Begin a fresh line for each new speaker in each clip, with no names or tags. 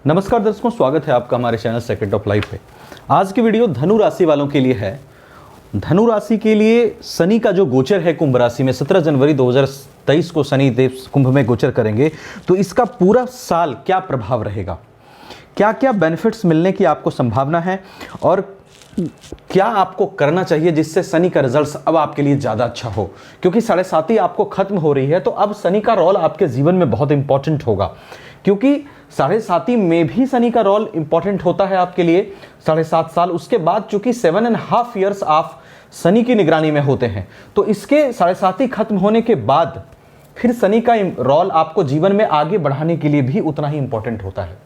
नमस्कार दर्शकों, स्वागत है आपका हमारे चैनल सेक्रेट ऑफ लाइफ पे। आज की वीडियो धनु राशि वालों के लिए है। धनु राशि के लिए शनि का जो गोचर है कुंभ राशि में 17 जनवरी 2023 को शनि देव कुंभ में गोचर करेंगे, तो इसका पूरा साल क्या प्रभाव रहेगा, क्या क्या बेनिफिट्स मिलने की आपको संभावना है और क्या आपको करना चाहिए जिससे शनि का रिजल्ट्स अब आपके लिए ज़्यादा अच्छा हो। क्योंकि 7.5 आपको खत्म हो रही है, तो अब शनि का रोल आपके जीवन में बहुत इंपॉर्टेंट होगा। क्योंकि 7.5 में भी शनि का रोल इंपॉर्टेंट होता है आपके लिए 7.5 साल। उसके बाद चूंकि 7.5 ईयर्स आप शनि की निगरानी में होते हैं, तो इसके 7.5 खत्म होने के बाद फिर शनि का रोल आपको जीवन में आगे बढ़ाने के लिए भी उतना ही इंपॉर्टेंट होता है।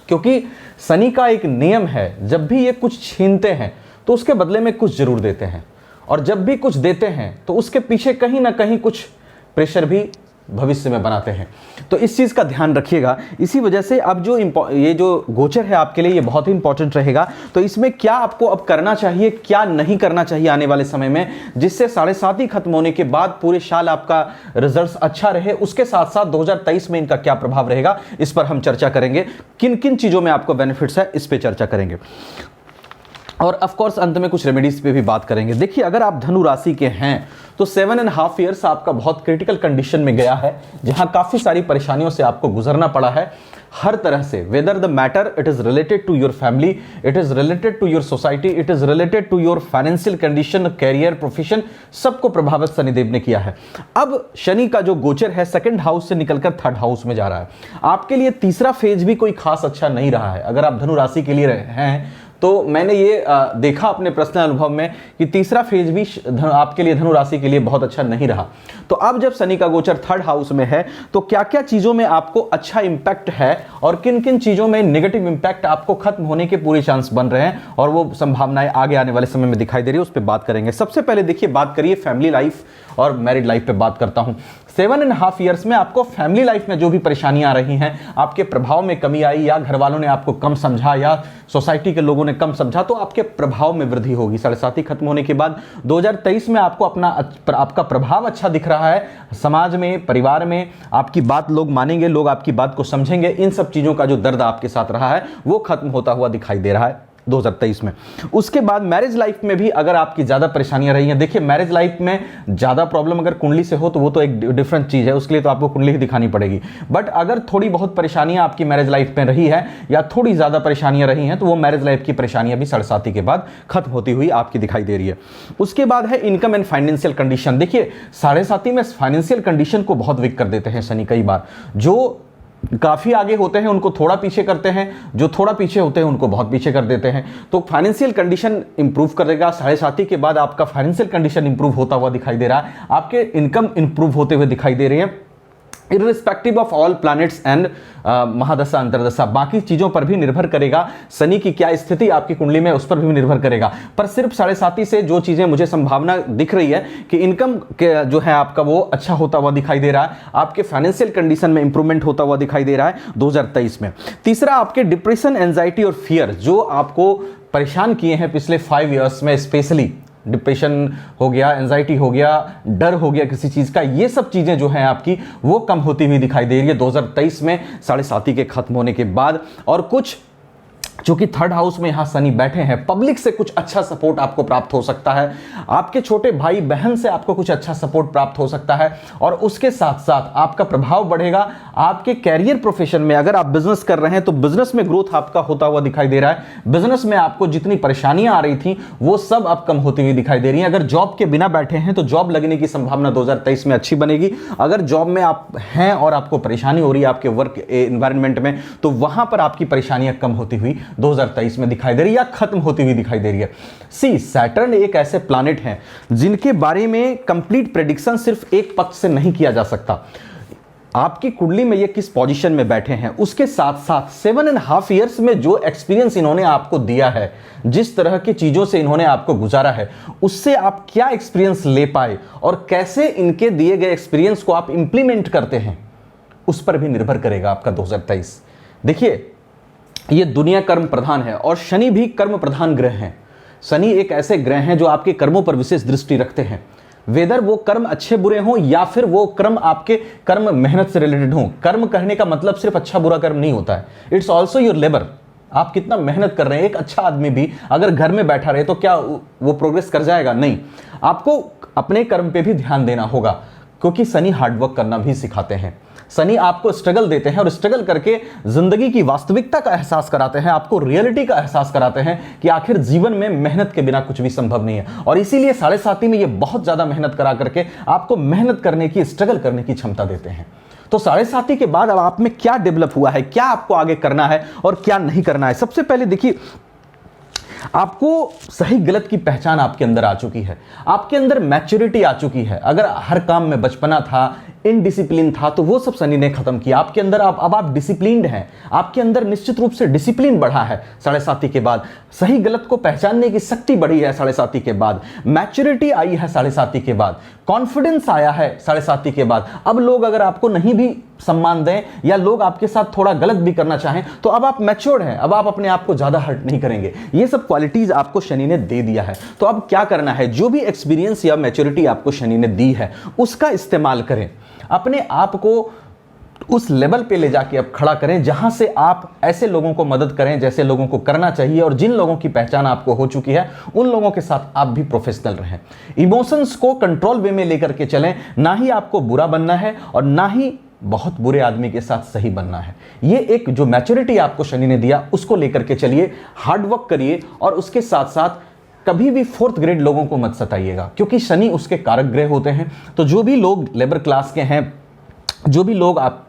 क्योंकि शनि का एक नियम है, जब भी ये कुछ छीनते हैं तो उसके बदले में कुछ जरूर देते हैं, और जब भी कुछ देते हैं तो उसके पीछे कहीं ना कहीं कुछ प्रेशर भी भविष्य में बनाते हैं। तो इस चीज़ का ध्यान रखिएगा। इसी वजह से अब ये जो गोचर है आपके लिए ये बहुत ही इंपॉर्टेंट रहेगा। तो इसमें क्या आपको अब करना चाहिए, क्या नहीं करना चाहिए आने वाले समय में, जिससे 7.5 खत्म होने के बाद पूरे साल आपका रिजल्ट अच्छा रहे। उसके साथ साथ 2023 में इनका क्या प्रभाव रहेगा, इस पर हम चर्चा करेंगे। किन किन चीज़ों में आपको बेनिफिट्स है, इस पर चर्चा करेंगे और ऑफ कोर्स अंत में कुछ रेमेडीज पे भी बात करेंगे। देखिए, अगर आप धनु राशि के हैं तो 7.5 ईयर्स आपका बहुत क्रिटिकल कंडीशन में गया है, जहां काफी सारी परेशानियों से आपको गुजरना पड़ा है हर तरह से। Whether the matter it is related to your family, it is related to your society, it is related to your financial condition, career, profession, सबको प्रभावित शनिदेव ने किया है। अब शनि का जो गोचर है 2nd हाउस से निकलकर 3rd हाउस में जा रहा है। आपके लिए तीसरा फेज भी कोई खास अच्छा नहीं रहा है। अगर आप धनु राशि के लिए हैं तो मैंने ये देखा अपने पर्सनल अनुभव में कि तीसरा फेज भी आपके लिए धनु राशि के लिए बहुत अच्छा नहीं रहा। तो अब जब शनि का गोचर 3rd हाउस में है, तो क्या क्या चीजों में आपको अच्छा इंपैक्ट है और किन किन चीजों में नेगेटिव इंपैक्ट आपको खत्म होने के पूरे चांस बन रहे हैं, और वो संभावनाएं आगे आने वाले समय में दिखाई दे रही है, उस पर बात करेंगे। सबसे पहले देखिए, बात करिए फैमिली लाइफ और मैरिड लाइफ पे बात करता हूं। 7.5 ईयर्स में आपको फैमिली लाइफ में जो भी परेशानियां आ रही हैं, आपके प्रभाव में कमी आई, या घर वालों ने आपको कम समझा, या सोसाइटी के लोगों ने कम समझा, तो आपके प्रभाव में वृद्धि होगी। 7.5 खत्म होने के बाद 2023 में आपको आपका प्रभाव अच्छा दिख रहा है। समाज में, परिवार में आपकी बात लोग मानेंगे, लोग आपकी बात को समझेंगे। इन सब चीजों का जो दर्द आपके साथ रहा है वो खत्म होता हुआ दिखाई दे रहा है 2023 में। उसके बाद मैरिज लाइफ में भी अगर आपकी ज्यादा परेशानियां रही हैं, देखिए मैरिज लाइफ में ज्यादा प्रॉब्लम अगर कुंडली से हो तो वो तो एक डिफरेंट चीज है, उसके लिए तो आपको कुंडली ही दिखानी पड़ेगी। बट अगर थोड़ी बहुत परेशानियां आपकी मैरिज लाइफ में रही है या थोड़ी ज्यादा परेशानियां रही हैं, तो वो मैरिज लाइफ की परेशानियां भी 7.5 के बाद खत्म होती हुई आपकी दिखाई दे रही है। उसके बाद है इनकम एंड फाइनेंशियल कंडीशन। देखिए 7.5 में फाइनेंशियल कंडीशन को बहुत वीक कर देते हैं शनि। कई बार जो काफी आगे होते हैं उनको थोड़ा पीछे करते हैं, जो थोड़ा पीछे होते हैं उनको बहुत पीछे कर देते हैं। तो फाइनेंशियल कंडीशन इंप्रूव करेगा। 7.5 के बाद आपका फाइनेंशियल कंडीशन इंप्रूव होता हुआ दिखाई दे रहा है, आपके इनकम इंप्रूव होते हुए दिखाई दे रही है, irrespective of all planets and mahadasha antardasha. बाकी चीजों पर भी निर्भर करेगा, शनि की क्या स्थिति आपकी कुंडली में उस पर भी निर्भर करेगा। पर सिर्फ 7.5 से जो चीजें मुझे संभावना दिख रही है कि इनकम के जो है आपका वो अच्छा होता हुआ दिखाई दे रहा है, आपके फाइनेंशियल कंडीशन में इंप्रूवमेंट होता हुआ दिखाई दे रहा है 2023 में। तीसरा, आपके डिप्रेशन, एंजाइटी और फियर जो आपको परेशान किए हैं पिछले 5 ईयर्स में, स्पेशली डिप्रेशन हो गया, एंजाइटी हो गया, डर हो गया किसी चीज का, ये सब चीजें जो हैं आपकी वो कम होती हुई दिखाई दे रही है 2023 में 7.5 के खत्म होने के बाद। और कुछ चूंकि 3rd हाउस में यहां शनि बैठे हैं, पब्लिक से कुछ अच्छा सपोर्ट आपको प्राप्त हो सकता है, आपके छोटे भाई बहन से आपको कुछ अच्छा सपोर्ट प्राप्त हो सकता है, और उसके साथ साथ आपका प्रभाव बढ़ेगा आपके कैरियर प्रोफेशन में। अगर आप बिजनेस कर रहे हैं तो बिजनेस में ग्रोथ आपका होता हुआ दिखाई दे रहा है। बिजनेस में आपको जितनी परेशानियां आ रही थी वो सब अब कम होती हुई दिखाई दे रही है। अगर जॉब के बिना बैठे हैं तो जॉब लगने की संभावना 2023 में अच्छी बनेगी। अगर जॉब में आप हैं और आपको परेशानी हो रही है आपके वर्क एनवायरनमेंट में, तो वहां पर आपकी परेशानियां कम होती हुई 2023 में दिखाई दे रही है या खत्म होती हुई दिखाई दे रही है। सी, सैटर्न एक ऐसे प्लैनेट हैं जिनके बारे में कंप्लीट प्रेडिक्शन सिर्फ एक पक्ष से नहीं किया जा सकता। आपकी कुंडली में ये किस पोजीशन में बैठे हैं, उसके साथ साथ 7.5 ईयर्स में जो एक्सपीरियंस इन्होंने आपको दिया है, जिस तरह की चीजों से इन्होंने आपको गुजारा है, उससे आप क्या एक्सपीरियंस ले पाए और कैसे इनके दिए गए एक्सपीरियंस को आप इंप्लीमेंट करते हैं, उस पर भी निर्भर करेगा आपका 2023। देखिए, ये दुनिया कर्म प्रधान है और शनि भी कर्म प्रधान ग्रह हैं। शनि एक ऐसे ग्रह हैं जो आपके कर्मों पर विशेष दृष्टि रखते हैं। वेदर वो कर्म अच्छे बुरे हों या फिर वो कर्म आपके कर्म मेहनत से रिलेटेड हों। कर्म कहने का मतलब सिर्फ अच्छा बुरा कर्म नहीं होता है, इट्स ऑल्सो योर लेबर। आप कितना मेहनत कर रहे हैं। एक अच्छा आदमी भी अगर घर में बैठा रहे तो क्या वो प्रोग्रेस कर जाएगा? नहीं। आपको अपने कर्म पे भी ध्यान देना होगा, क्योंकि शनि हार्डवर्क करना भी सिखाते हैं। शनि आपको स्ट्रगल देते हैं और स्ट्रगल करके जिंदगी की वास्तविकता का एहसास कराते हैं, आपको रियलिटी का एहसास कराते हैं कि आखिर जीवन में मेहनत के बिना कुछ भी संभव नहीं है। और इसीलिए 7.5 में ये बहुत ज्यादा मेहनत करा करके आपको मेहनत करने की, स्ट्रगल करने की क्षमता देते हैं। तो 7.5 के बाद अब आप में क्या डेवलप हुआ है, क्या आपको आगे करना है और क्या नहीं करना है। सबसे पहले देखिए, आपको सही गलत की पहचान आपके अंदर आ चुकी है, आपके अंदर मैच्योरिटी आ चुकी है। अगर हर काम में बचपना था, इनडिसिप्लिन था, तो वो सब शनि ने खत्म किया। आपके अंदर अब आप डिसिप्लिन्ड हैं, आपके अंदर निश्चित रूप से डिसिप्लिन बढ़ा है 7.5 के बाद। सही गलत को पहचानने की शक्ति बढ़ी है 7.5 के बाद। मैच्योरिटी आई है 7.5 के बाद। कॉन्फिडेंस आया है 7.5 के बाद। अब लोग अगर आपको नहीं भी सम्मान दें या लोग आपके साथ थोड़ा गलत भी करना चाहें तो अब आप मैच्योर्ड हैं, अब आप अपने आप को ज्यादा हर्ट नहीं करेंगे। ये सब क्वालिटीज आपको शनि ने दे दिया है। तो अब क्या करना है? जो भी एक्सपीरियंस या मैच्योरिटी आपको शनि ने दी है उसका इस्तेमाल करें, अपने आप को उस लेवल पे ले जाके अब खड़ा करें जहां से आप ऐसे लोगों को मदद करें जैसे लोगों को करना चाहिए, और जिन लोगों की पहचान आपको हो चुकी है उन लोगों के साथ आप भी प्रोफेशनल रहें। इमोशंस को कंट्रोल वे में लेकर के चलें, ना ही आपको बुरा बनना है और ना ही बहुत बुरे आदमी के साथ सही बनना है। ये एक जो मैच्योरिटी आपको शनि ने दिया उसको लेकर के चलिए, हार्डवर्क करिए और उसके साथ साथ कभी भी 4th ग्रेड लोगों को मत सताइएगा, क्योंकि शनि उसके कारक ग्रह होते हैं। तो जो भी लोग लेबर क्लास के हैं, जो भी लोग आप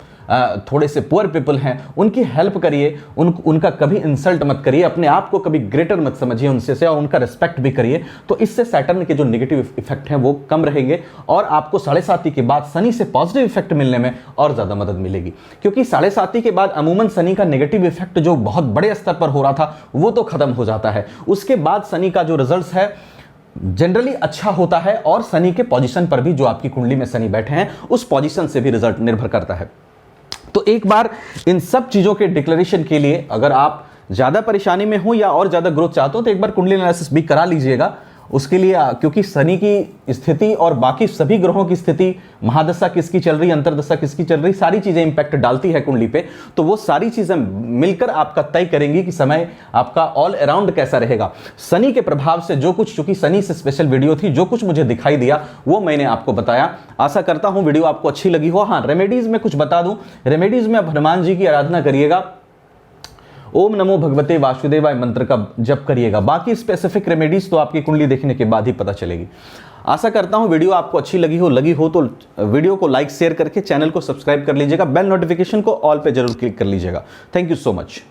थोड़े से पुअर पीपल हैं, उनकी हेल्प करिए, उनका कभी इंसल्ट मत करिए, अपने आप को कभी ग्रेटर मत समझिए उनसे से, और उनका रिस्पेक्ट भी करिए। तो इससे सैटर्न के जो नेगेटिव इफेक्ट हैं वो कम रहेंगे और आपको 7.5 के बाद शनि से पॉजिटिव इफेक्ट मिलने में और ज़्यादा मदद मिलेगी। क्योंकि 7.5 के बाद अमूमन शनि का नेगेटिव इफेक्ट जो बहुत बड़े स्तर पर हो रहा था वो तो खत्म हो जाता है। उसके बाद शनि का जो रिजल्ट है जनरली अच्छा होता है, और शनि के पोजीशन पर भी, जो आपकी कुंडली में शनि बैठे हैं उस पोजीशन से भी रिजल्ट निर्भर करता है। तो एक बार इन सब चीजों के डिक्लेरेशन के लिए अगर आप ज्यादा परेशानी में हो या और ज्यादा ग्रोथ चाहते हो तो एक बार कुंडली एनालिसिस भी करा लीजिएगा। उसके लिए क्योंकि शनि की स्थिति और बाकी सभी ग्रहों की स्थिति, महादशा किसकी चल रही, अंतरदशा किसकी चल रही, सारी चीजें इंपैक्ट डालती है कुंडली पे। तो वो सारी चीजें मिलकर आपका तय करेंगी कि समय आपका ऑल अराउंड कैसा रहेगा। शनि के प्रभाव से जो कुछ, चूंकि शनि से स्पेशल वीडियो थी, जो कुछ मुझे दिखाई दिया वो मैंने आपको बताया। आशा करता हूं वीडियो आपको अच्छी लगी हो। हाँ, रेमेडीज में कुछ बता दूं, रेमेडीज में आप हनुमान जी की आराधना करिएगा, ओम नमो भगवते वासुदेवाय मंत्र का जप करिएगा। बाकी स्पेसिफिक रेमेडीज तो आपकी कुंडली देखने के बाद ही पता चलेगी। आशा करता हूं वीडियो आपको अच्छी लगी हो तो वीडियो को लाइक शेयर करके चैनल को सब्सक्राइब कर लीजिएगा, बेल नोटिफिकेशन को ऑल पे जरूर क्लिक कर लीजिएगा। Thank you so much.